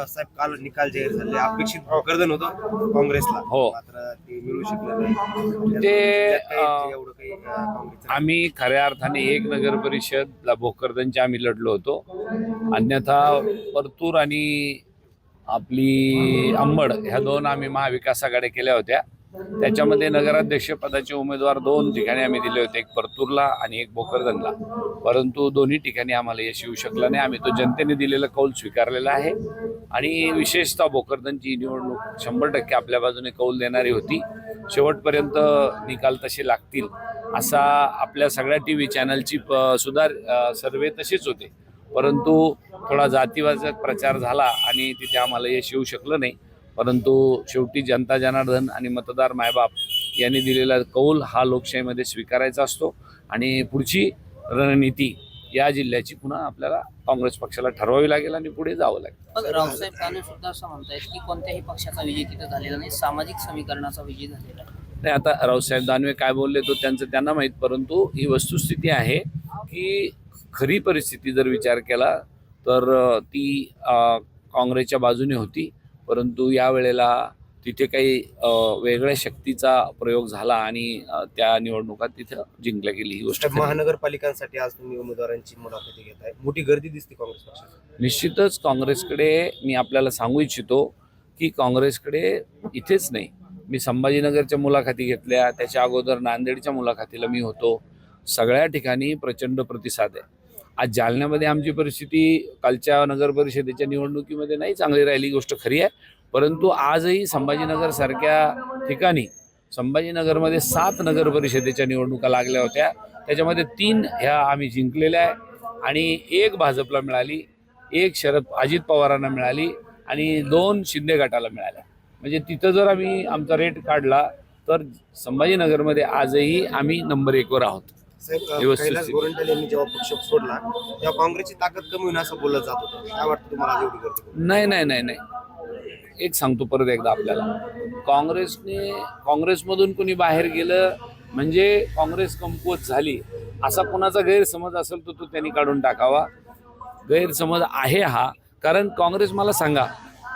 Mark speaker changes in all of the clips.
Speaker 1: साहेब काल निकाल जाहीर झाले, अपेक्षित भोकरदन होतं काँग्रेसला,
Speaker 2: हो.
Speaker 1: मात्र ते मिळू शकलं नाही.
Speaker 2: ते,
Speaker 1: त्यात काही एवढं काही काँग्रेसचं
Speaker 2: आम्ही खऱ्या अर्थाने एक नगर परिषद भोकरदनच्या आम्ही लढलो होतो. अन्यथा परतूर आणि आपली अंबड ह्या दोन आम्ही महाविकास आघाडी केल्या होत्या. त्याच्यामध्ये नगराध्यक्ष पदाचे उमेदवार दोन ठिकाणी आम्ही दिले होते, एक परतूरला आणि एक भोकरदनला. परंतु दोन्ही ठिकाणी आम्हाला यश येऊ शकलं नाही. आम्ही तो जनतेने दिलेला कौल स्वीकारलेला आहे आणि विशेषतः भोकरदनची निवडणूक 100% आपल्या बाजूने कौल देणारी होती. शेवटपर्यंत निकाल तसे लागतील असा आपल्या सगळ्या TV चॅनलची सुद्धा सर्वे तसेच होते. परंतु थोडा जातीवाचक प्रचार झाला आणि तिथे आम्हाला यश येऊ शकलं नाही. परंतु शेवटी जनता जनार्दन आणि मतदार मायबाप यांनी दिलेला कौल हा लोकशाहीमध्ये स्वीकारायचा असतो आणि पुढची रणनीती या जिल्ह्याची पुन्हा आपल्याला काँग्रेस पक्षाला ठरवावी लागेल आणि पुढे जावं लागेल.
Speaker 3: पण रावसाहेब दानवे सुद्धा असं म्हणतायत की कोणत्याही पक्षाचा विजय तिथे झालेला नाही, सामाजिक समीकरणाचा विजय झालेला आहे.
Speaker 2: नाही, आता रावसाहेब दानवे काय बोलले तो त्यांना माहीत. परंतु ही वस्तुस्थिती आहे की खरी परिस्थिती जर विचार केला तर ती काँग्रेसच्या बाजूने होती. परंतु यावेळेला तिथे काही वेगळ्या शक्तीचा प्रयोग झाला आणि त्या निवडणुकात तिथं जिंकल्या गेली. ही गोष्ट
Speaker 1: महानगरपालिकांसाठी आज तुम्ही उमेदवारांची मुलाखती घेत आहे, मोठी गर्दी दिसते काँग्रेस पक्षात.
Speaker 2: निश्चितच काँग्रेसकडे मी आपल्याला सांगू इच्छितो की काँग्रेसकडे इथेच नाही, मी संभाजीनगरच्या मुलाखती घेतल्या, त्याच्या अगोदर नांदेडच्या मुलाखतीला मी होतो. सगळ्या ठिकाणी प्रचंड प्रतिसाद आहे. आज जालन्यामध्ये आमची परिस्थिती कालच्या नगर परिषदेच्या निवडणुकीमध्ये नाही चांगली राहिली, गोष्ट खरी आहे. परंतु आजही संभाजीनगर सारख्या ठिकाणी, संभाजीनगरमध्ये 7 नगर परिषदेच्या निवडणुका लागल्या होत्या, त्याच्यामध्ये 3 ह्या आम्ही जिंकलेल्या आहे आणि 1 भाजपला मिळाली, 1 अजित पवारांना मिळाली आणि 2 शिंदे गटाला मिळाल्या. म्हणजे तिथं जर आम्ही आमचा रेट काढला तर संभाजीनगरमध्ये आजही आम्ही नंबर 1 वर आहोत.
Speaker 1: साहेब, कैलास गोरंट्याल यांनी जेव्हा पक्ष सोडला तेव्हा काँग्रेसची ताकद कमी होईल असं बोललं जात होतं. काय वाटतं तुम्हाला आज एवढी गर्दी?
Speaker 2: नाही. एक सांगतो परत एकदा आपल्याला, काँग्रेसमधून कोणी बाहेर गेलं म्हणजे काँग्रेस कमकुवत झाली असा कोणाचा गैरसमज असेल तर तो त्यांनी काढून टाकावा. गैरसमज आहे हा. कारण काँग्रेस, मला सांगा,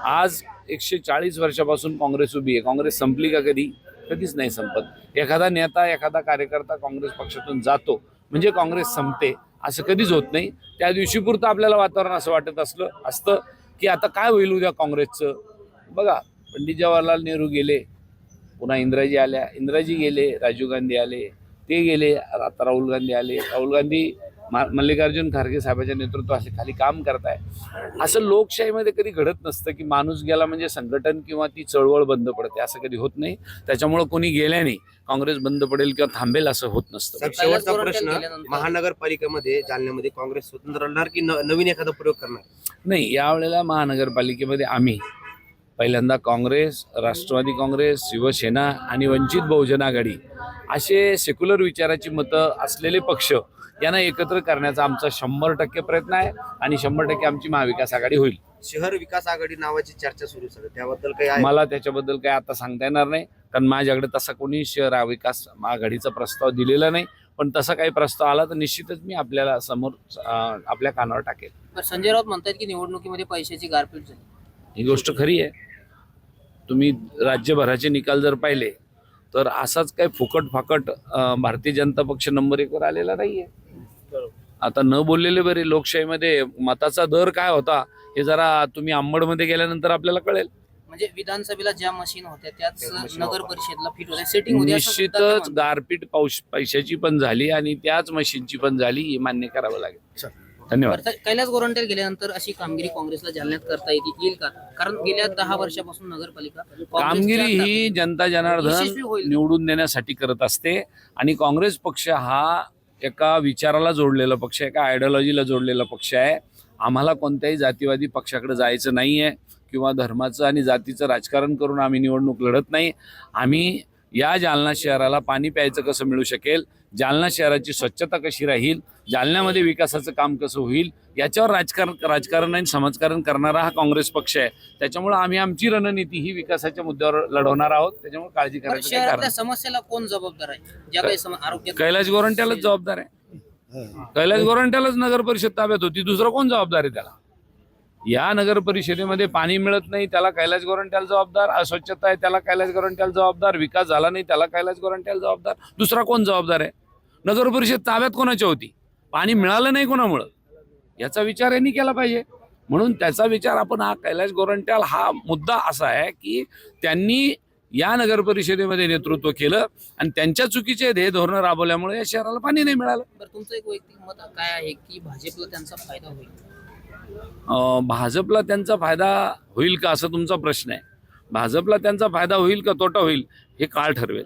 Speaker 2: आज 140 वर्षापासून काँग्रेस उभी आहे. काँग्रेस संपली का? कधीच नाही संपत. एखादा नेता, एखादा कार्यकर्ता काँग्रेस पक्षातून जातो म्हणजे काँग्रेस संपते असं कधीच होत नाही. त्या दिवशी पुरतं आपल्याला वातावरण असं वाटत असतं की आता काय होईल उद्या काँग्रेसचं. बघा, पंडित जवाहरलाल नेहरू गेले, पुन्हा इंदिराजी गेले, राजीव गांधी आले, ते गेले, आता राहुल गांधी आले. राहुल गांधी मल्लिकार्जुन खरगे साहेबांच्या नेतृत्वाखाली काम करताय. असं लोकशाहीमध्ये कधी घडत नसतं की माणूस गेला म्हणजे संघटन किंवा ती चळवळ बंद पडते, असं कधी होत नाही. त्याच्यामुळे कोणी गेल्याने काँग्रेस बंद पडेल किंवा थांबेल असं होत नसतं.
Speaker 1: शेवटचा प्रश्न, महानगरपालिकेमध्ये जालन्यामध्ये काँग्रेस स्वतंत्र लढणार की नवीन एखादा प्रयोग करणार?
Speaker 2: नाही, यावेळेला महानगरपालिकेमध्ये आम्ही पहिल्यांदा काँग्रेस, राष्ट्रवादी काँग्रेस, शिवसेना आणि वंचित बहुजन आघाडी असे सेक्युलर विचाराची मतं असलेले पक्ष यांना एकत्र करण्याचा आमचा 100% प्रयत्न आहे आणि 100% आमची महाविकास आघाडी होईल.
Speaker 1: शहर विकास आघाडी नावाची चर्चा सुरू आहे, त्याबद्दल काही आहे?
Speaker 2: मला त्याच्याबद्दल काही आता सांगता येणार नाही, कारण माझ्याकडे तसा कोणी शहर विकास आघाडीचा प्रस्ताव दिलेला नाही. पण तसा काही प्रस्ताव आला तर निश्चितच मी आपल्याला समोर आपल्या कानावर टाकेल.
Speaker 3: संजय राऊत म्हणतात की निवडणुकीमध्ये पैशाची गारपीट झाली.
Speaker 2: ही गोष्ट खरी आहे. तुम्ही राज्यभराचे निकाल जर पाहिले तर असाच काही फुकट फाकट भारतीय जनता पक्ष नंबर 1 वर आलेला नाहीये. आता न बोललेले बरे. लोकशाहीमध्ये मताचा दर काय होता हे जरा तुम्ही अंबडमध्ये गेल्यानंतर आपल्याला कळेल.
Speaker 3: म्हणजे विधानसभेला ज्या मशीन होत्या त्याच नगर परिषदेला फिट होत्या, सेटिंग होती.
Speaker 2: निश्चितच गारपीट पैशाची पण झाली आणि त्याच मशीनची पण झाली, हे मान्य करावं लागेल. धन्यवाद.
Speaker 3: कैलास गोरंट्याल गेल्यानंतर अशी कामगिरी काँग्रेसला जालन्यात करता येईल का? कारण गेल्या 10 वर्षापासून नगरपालिका
Speaker 2: कामगिरी ही जनता जनार्दन निवडून देण्यासाठी करत असते आणि काँग्रेस पक्ष हा एका विचाराला जोडलेला पक्ष, एका आयडिओलॉजीला जोडलेला पक्ष आहे. आम्हाला कोणत्याही जातीवादी पक्षाकडे जायचं नाही आहे किंवा धर्माचं आणि जातीचं राजकारण करून आम्ही निवडणूक लढत नाही. आम्ही या जालना शहराला पाणी प्यायचं कसं मिळू शकेल, जालना शहराची स्वच्छता कशी राहील, जालन्यामध्ये विकासाचं काम कसं होईल याच्यावर राजकारण आणि समाजकारण करणारा हा काँग्रेस पक्ष आहे. त्याच्यामुळे आम्ही आमची रणनीती ही विकासाच्या मुद्द्यावर लढवणार आहोत. त्याच्यामुळे काळजी करायची
Speaker 3: शहरातल्या समस्याला कोण जबाबदार आहे? ज्या काही आरोग्य
Speaker 2: कैलास गोरंट्यालच जबाबदार आहे. कैलास गोरंट्यालच नगर परिषद ताब्यात होती, दुसरं कोण जबाबदार आहे त्याला? या नगर परिषदेमध्ये पाणी मिळत नाही त्याला कैलास गोरंट्याल जबाबदार, अस्वच्छता आहे त्याला कैलास गोरंट्याल जबाबदार, विकास झाला नाही त्याला कैलास गोरंट्याल जबाबदार, दुसरा कोण जबाबदार आहे? नगर परिषद ताब्यात कोणाची होती? पाणी मिळालं नाही कोणामुळं? याचा विचार यांनी केला पाहिजे. म्हणून त्याचा विचार आपण हा कैलास गोरंट्याल हा मुद्दा असा आहे की त्यांनी या नगर परिषदेमध्ये नेतृत्व केलं आणि त्यांच्या चुकीचे ध्येय धोरणं राबवल्यामुळे या शहराला पाणी नाही मिळालं.
Speaker 3: बरं, तुमचं एक वैयक्तिक मत काय आहे की भाजपला त्यांचा फायदा होईल?
Speaker 2: भाजपला त्यांचा फायदा होईल का असा तुमचा प्रश्न आहे. भाजपला त्यांचा फायदा होईल का तोटा होईल हे काळ ठरवेल.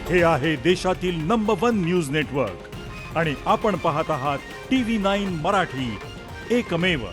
Speaker 4: हे आहे देशातील नंबर 1 न्यूज नेटवर्क आणि आपण पाहत आहात TV9 मराठी, एकमेव.